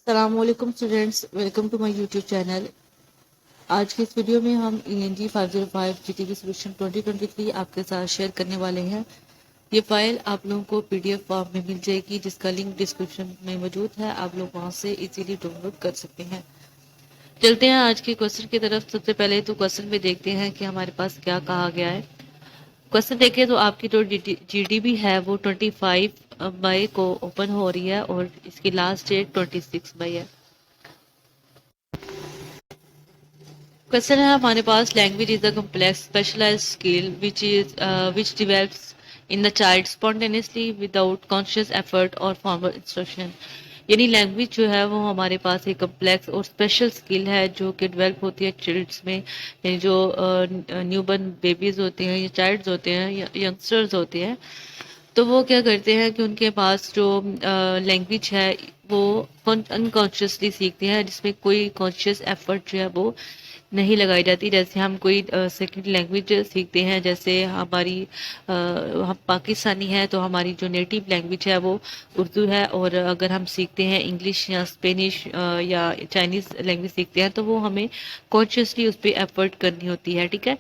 السلام علیکم students, welcome to my YouTube channel. آج کے اس ویڈیو میں ہم ENG 505 GTB سولوشن 2023 آپ کے ساتھ شیئر کرنے والے ہیں۔ یہ فائل آپ لوگوں کو PDF فارم میں مل جائے گی، جس کا لنک ڈسکرپشن میں موجود ہے، آپ لوگ وہاں سے ایزیلی ڈاؤن لوڈ کر سکتے ہیں۔ چلتے ہیں آج کے کوشچن کی طرف۔ سب سے پہلے تو کوشچن میں دیکھتے ہیں کہ ہمارے پاس کیا کہا گیا ہے۔ کوشچن دیکھیں تو آپ کی جو GDB ہے وہ 25 مئی کو اوپن ہو رہی ہے اور اس کی لاسٹ ڈیٹ 26 مئی ہے۔ کوشچن ہے ہمارے پاس، language is a complex specialised skill which develops in the child spontaneously without conscious effort or formal instruction۔ یعنی لینگویج جو ہے وہ ہمارے پاس ایک کمپلیکس اور اسپیشل اسکل ہے جو کہ ڈیولپ ہوتی ہے چلڈس میں، یعنی جو نیو برن بیبیز ہوتے ہیں یا چائلڈز ہوتے ہیں یا ینگسٹرز ہوتے ہیں، تو وہ کیا کرتے ہیں کہ ان کے پاس جو لینگویج ہے وہ انکانشیسلی سیکھتے ہیں، جس میں کوئی کانشیس ایفرٹ جو ہے وہ نہیں لگائی جاتی۔ جیسے ہم کوئی سیکنڈ لینگویج سیکھتے ہیں، جیسے ہماری ہم پاکستانی ہیں تو ہماری جو نیٹیو لینگویج ہے وہ اردو ہے، اور اگر ہم سیکھتے ہیں انگلش یا اسپینش یا چائنیز لینگویج سیکھتے ہیں تو وہ ہمیں کانشیسلی اس پہ ایفرٹ کرنی ہوتی ہے، ٹھیک ہے۔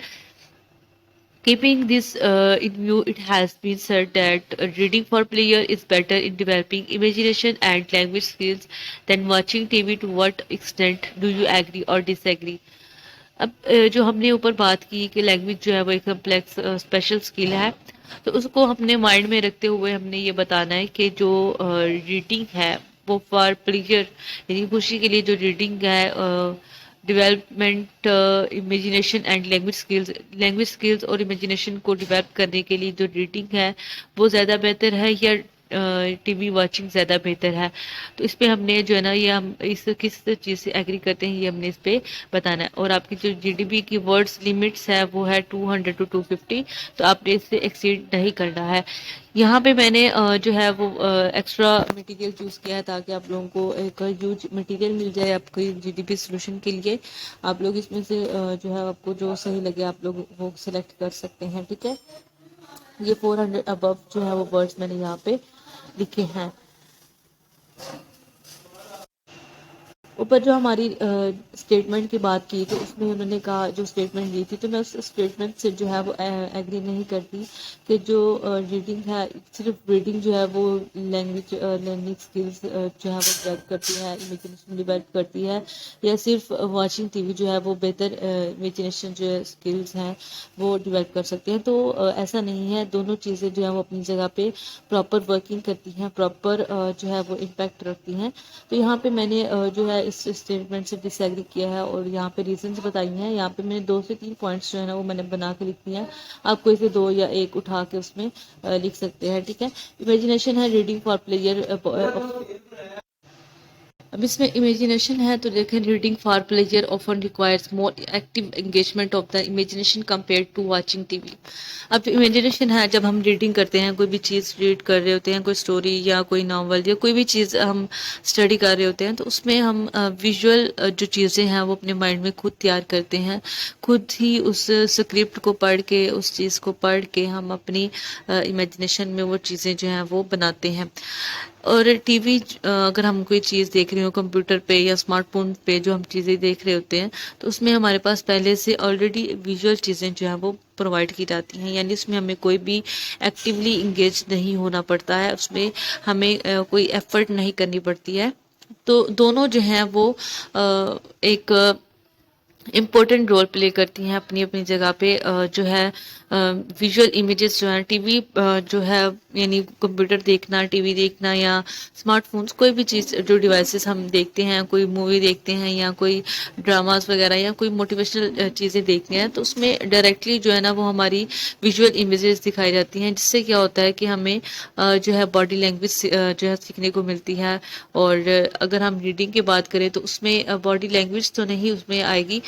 Keeping this in view, it has been said that reading for player is better in developing imagination and language skills than watching TV. To what extent do you agree or disagree؟ اب جو ہم نے اوپر بات کی کہ language جو ہے وہ ایک کمپلیکس اسپیشل اسکل ہے، تو اس کو ہم نے مائنڈ میں رکھتے ہوئے ہم نے یہ بتانا ہے کہ جو ریڈنگ ہے وہ فار پلیجر، یعنی خوشی کے لیے جو ریڈنگ ہے، development imagination and language skills اور امیجینیشن کو ڈیولپ کرنے کے لیے جو ریڈنگ ہے وہ زیادہ بہتر ہے یا ٹی وی واچنگ زیادہ بہتر ہے۔ تو اس پہ ہم نے جو ہے نا یہ ہم اس کس چیز سے ایگری کرتے ہیں یہ ہم نے اس پہ بتانا ہے۔ اور آپ کی جو GDB کی ورڈز لیمٹس ہے وہ ہے 200 to 250، تو آپ نے اس سے ایکسیڈ نہیں کرنا ہے۔ یہاں پہ میں نے جو ہے وہ ایکسٹرا مٹیریل چوز کیا ہے تاکہ آپ لوگوں کو ایک یوز مٹیریل مل جائے آپ کی GDB سولوشن کے لیے۔ آپ لوگ اس میں سے جو ہے آپ کو جو صحیح لگے آپ لوگ وہ سلیکٹ کر سکتے ہیں، ٹھیک ہے۔ یہ 400 ابو جو ہے وہ ورڈز میں نے یہاں پہ لکھے ہیں۔ اوپر جو ہماری اسٹیٹمنٹ کی بات کی تو اس میں انہوں نے کہا جو اسٹیٹمنٹ دی تھی، تو میں اس اسٹیٹمنٹ سے جو ہے وہ ایگری نہیں کرتی کہ جو ریڈنگ ہے، صرف ریڈنگ جو ہے وہ لینگویج لرننگ اسکلز جو ہے وہ ڈیولپ کرتی ہے، امیجنیشن ڈیولپ کرتی ہے، یا صرف واچنگ TV جو ہے وہ بہتر امیجنیشن جو اسکلز ہیں وہ ڈیولپ کر سکتے ہیں۔ تو ایسا نہیں ہے، دونوں چیزیں جو ہے وہ اپنی جگہ پہ پراپر ورکنگ کرتی ہیں، پراپر جو ہے وہ امپیکٹ رکھتی ہیں۔ تو یہاں پہ میں نے جو ہے اس اسٹیٹمنٹ سے ڈس ایگری کیا ہے اور یہاں پہ ریزنز بتائی ہیں۔ یہاں پہ میں نے 2 سے 3 پوائنٹس جو ہے نا وہ میں نے بنا کے لکھ دیا ہیں، آپ کوئی سے 2 یا 1 اٹھا کے اس میں لکھ سکتے ہیں، ٹھیک ہے۔ امیجنیشن ہے ریڈنگ فار پلیئر، اب اس میں امیجنیشن ہے تو دیکھیں reading for pleasure often requires more active engagement of the imagination compared to watching TV۔ اب جو امیجنیشن ہے، جب ہم ریڈنگ کرتے ہیں، کوئی بھی چیز ریڈ کر رہے ہوتے ہیں، کوئی سٹوری یا کوئی ناول یا کوئی بھی چیز ہم اسٹڈی کر رہے ہوتے ہیں، تو اس میں ہم ویژول جو چیزیں ہیں وہ اپنے مائنڈ میں خود تیار کرتے ہیں، خود ہی اس اسکرپٹ کو پڑھ کے، اس چیز کو پڑھ کے ہم اپنی امیجنیشن میں وہ چیزیں جو ہیں وہ بناتے ہیں۔ اور ٹی وی اگر ہم کوئی چیز دیکھ رہے ہو کمپیوٹر پہ یا اسمارٹ فون پہ جو ہم چیزیں دیکھ رہے ہوتے ہیں، تو اس میں ہمارے پاس پہلے سے آلریڈی ویژول چیزیں جو ہیں وہ پرووائڈ کی جاتی ہیں، یعنی اس میں ہمیں کوئی بھی ایکٹیولی انگیج نہیں ہونا پڑتا ہے، اس میں ہمیں کوئی ایفرٹ نہیں کرنی پڑتی ہے۔ تو دونوں جو ہیں وہ ایک امپورٹنٹ رول پلے کرتی ہیں اپنی اپنی جگہ پہ۔ جو ہے ویژول امیجز جو ہیں ٹی وی جو ہے یعنی کمپیوٹر دیکھنا، ٹی وی دیکھنا یا اسمارٹ فونس، کوئی بھی چیز جو ڈیوائسز ہم دیکھتے ہیں، کوئی مووی دیکھتے ہیں یا کوئی ڈراماز وغیرہ یا کوئی موٹیویشنل چیزیں دیکھتے ہیں، تو اس میں ڈائریکٹلی جو ہے نا وہ ہماری ویژول امیجز دکھائی جاتی ہیں، جس سے کیا ہوتا ہے کہ ہمیں جو ہے باڈی لینگویج جو ہے سیکھنے کو ملتی ہے۔ اور اگر ہم ریڈنگ کی بات کریں تو اس میں باڈی لینگویج تو نہیں اس میں آئے گی،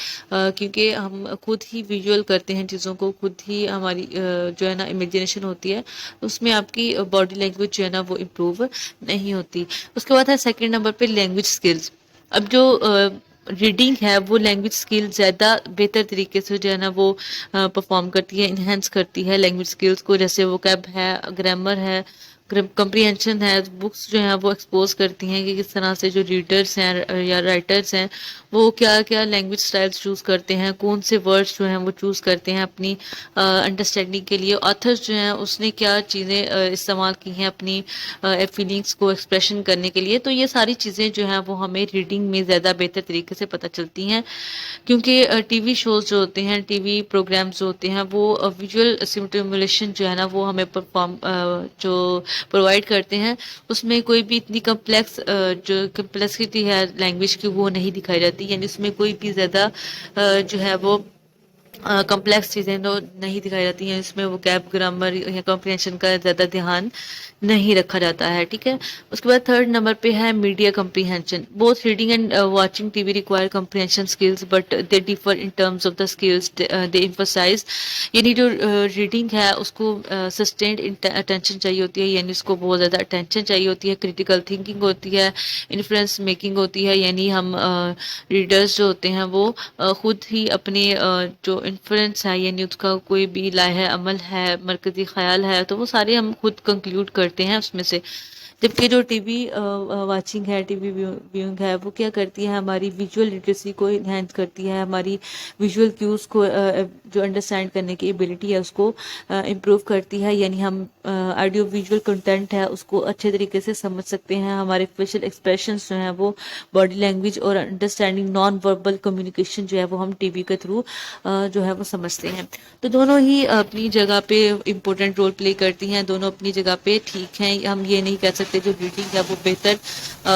کیونکہ ہم خود ہی ویژول کرتے ہیں چیزوں کو، خود ہی ہماری جو ہے نا امیجنیشن ہوتی ہے، اس میں آپ کی باڈی لینگویج جو ہے نا وہ امپروو نہیں ہوتی۔ اس کے بعد ہے سیکنڈ نمبر پہ لینگویج سکلز۔ اب جو ریڈنگ ہے وہ لینگویج سکل زیادہ بہتر طریقے سے جو ہے نا وہ پرفارم کرتی ہے، انہینس کرتی ہے لینگویج سکلز کو، جیسے ووکیب ہے، گرامر ہے، کمپریہنشن ہے، بکس جو ہیں وہ ایکسپوز کرتی ہیں کہ کس طرح سے جو ریڈرز ہیں یا رائٹرز ہیں وہ کیا کیا لینگویج سٹائلز چوز کرتے ہیں، کون سے ورڈز جو ہیں وہ چوز کرتے ہیں اپنی انڈرسٹینڈنگ کے لیے، آتھرز جو ہیں اس نے کیا چیزیں استعمال کی ہیں اپنی فیلنگس کو ایکسپریشن کرنے کے لیے. تو یہ ساری چیزیں جو ہیں وہ ہمیں ریڈنگ میں زیادہ بہتر طریقے سے پتہ چلتی ہیں، کیونکہ ٹی وی شوز جو ہوتے ہیں، ٹی وی پروگرامز جو ہوتے ہیں وہ ویژول سٹیمولیشن جو ہے نا وہ ہمیں جو پرووائڈ کرتے ہیں، اس میں کوئی بھی اتنی جو کمپلیکسٹی ہے لینگویج کی وہ نہیں دکھائی جاتی، یعنی اس میں کوئی بھی زیادہ جو ہے وہ کمپلیکس چیزیں تو نہیں دکھائی جاتی ہیں، اس میں وہ گیپ گرامر یا کمپریہنشن کا زیادہ دھیان نہیں رکھا جاتا ہے. ٹھیک ہے. اس کے بعد تھرڈ نمبر پہ ہے media comprehension. Both reading and watching T V require comprehension skills but they differ in terms of the skills they emphasise. یعنی جو ریڈنگ ہے اس کو سسٹینڈ اٹینشن چاہیے ہوتی ہے، یعنی اس کو بہت زیادہ اٹینشن چاہیے ہوتی ہے، کریٹیکل تھنکنگ ہوتی ہے، انفلوئنس میکنگ ہوتی ہے، یعنی ہم ریڈرز جو ہوتے ہیں وہ خود ہی اپنے جو انفلوئنس ہے، یعنی اس کا کوئی بھی لائحہ عمل ہے، مرکزی خیال ہے، تو وہ سارے ہم خود کنکلوڈ کرتے ہیں اس میں سے. جبکہ جو ٹی وی واچنگ ہے، ٹی وی ویونگ ہے، وہ کیا کرتی ہے، ہماری ویژول لٹریسی کو انہینس کرتی ہے، ہماری ویژول کیوز کو جو انڈرسٹینڈ کرنے کی ایبلٹی ہے اس کو امپروو کرتی ہے، یعنی ہم آڈیو ویژول کنٹینٹ ہے اس کو اچھے طریقے سے سمجھ سکتے ہیں، ہمارے فیشل ایکسپریشنز جو ہیں وہ باڈی لینگویج اور انڈرسٹینڈنگ نان وربل کمیونیکیشن جو ہے وہ ہم ٹی وی کے تھرو جو ہے وہ سمجھتے ہیں. تو دونوں ہی اپنی جگہ پہ امپورٹنٹ رول پلے کرتی ہیں، دونوں اپنی جگہ پہ ٹھیک ہیں. ہم یہ نہیں کہہ سکتے جو ریڈنگ ہے وہ بہتر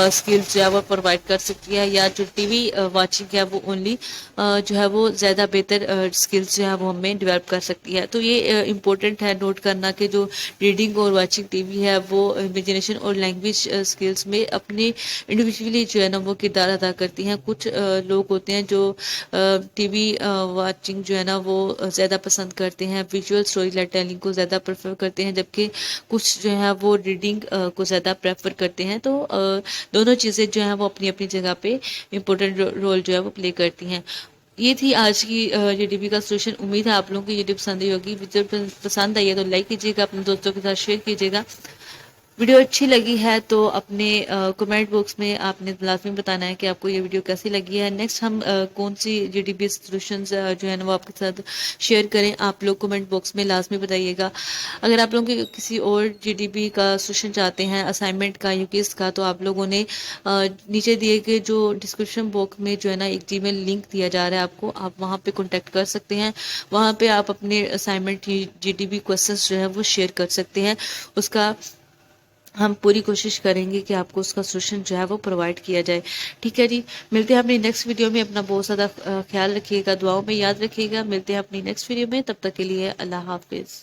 اسکلز جو ہے وہ پرووائڈ کر سکتی ہے، یا جو ٹی وی واچنگ ہے وہ اونلی جو ہے وہ زیادہ بہتر اسکلز جو ہے وہ ہمیں ڈیولپ کر سکتی ہے. تو یہ امپورٹنٹ ہے نوٹ کرنا کہ جو ریڈنگ اور واچنگ ٹی وی ہے وہ امیجنیشن اور لینگویج اسکلز میں اپنے انڈیویجولی جو ہے نا وہ کردار ادا کرتی ہیں. کچھ لوگ ہوتے ہیں جو ٹی وی واچنگ جو ہے نا وہ زیادہ پسند کرتے ہیں، ویژول اسٹوری ٹیلنگ کو زیادہ پریفر کرتے ہیں، جبکہ کچھ جو ہے وہ ریڈنگ کو زیادہ پریفر کرتے ہیں. تو دونوں چیزیں جو ہیں وہ اپنی اپنی جگہ پہ امپورٹنٹ رول جو ہے وہ پلے کرتی ہیں. یہ تھی آج کی جی ڈی پی کا سولوشن. امید ہے آپ لوگوں کو یہ ٹپ پسند آئی ہوگی. ویڈیو پسند آئی ہے تو لائک کیجیے گا، اپنے دوستوں کے ساتھ شیئر کیجیے گا. ویڈیو اچھی لگی ہے تو اپنے کمنٹ باکس میں آپ نے لازمی بتانا ہے کہ آپ کو یہ ویڈیو کیسی لگی ہے. نیکسٹ ہم کون سی جی ڈی پی سولوشنز جو ہے نا وہ آپ کے ساتھ شیئر کریں، آپ لوگ کمنٹ باکس میں لازمی بتائیے گا. اگر آپ لوگوں کے کسی اور جی ڈی پی کا سولوشن چاہتے ہیں، اسائنمنٹ کا، یوکیس کا، تو آپ لوگوں نے نیچے دیے گئے جو ڈسکرپشن باکس میں جو ہے نا ایک جی میل لنک دیا جا رہا ہے آپ کو، آپ وہاں پہ کانٹیکٹ کر سکتے ہیں. وہاں پہ آپ اپنے assignment G D P questions جو ہے وہ شیئر کر سکتے ہیں. اس کا ہم پوری کوشش کریں گے کہ آپ کو اس کا سولوشن جو ہے وہ پرووائڈ کیا جائے. ٹھیک ہے جی. ملتے ہیں اپنی نیکسٹ ویڈیو میں. اپنا بہت زیادہ خیال رکھیے گا، دعاؤں میں یاد رکھیے گا. ملتے ہیں اپنی نیکسٹ ویڈیو میں. تب تک کے لیے اللہ حافظ.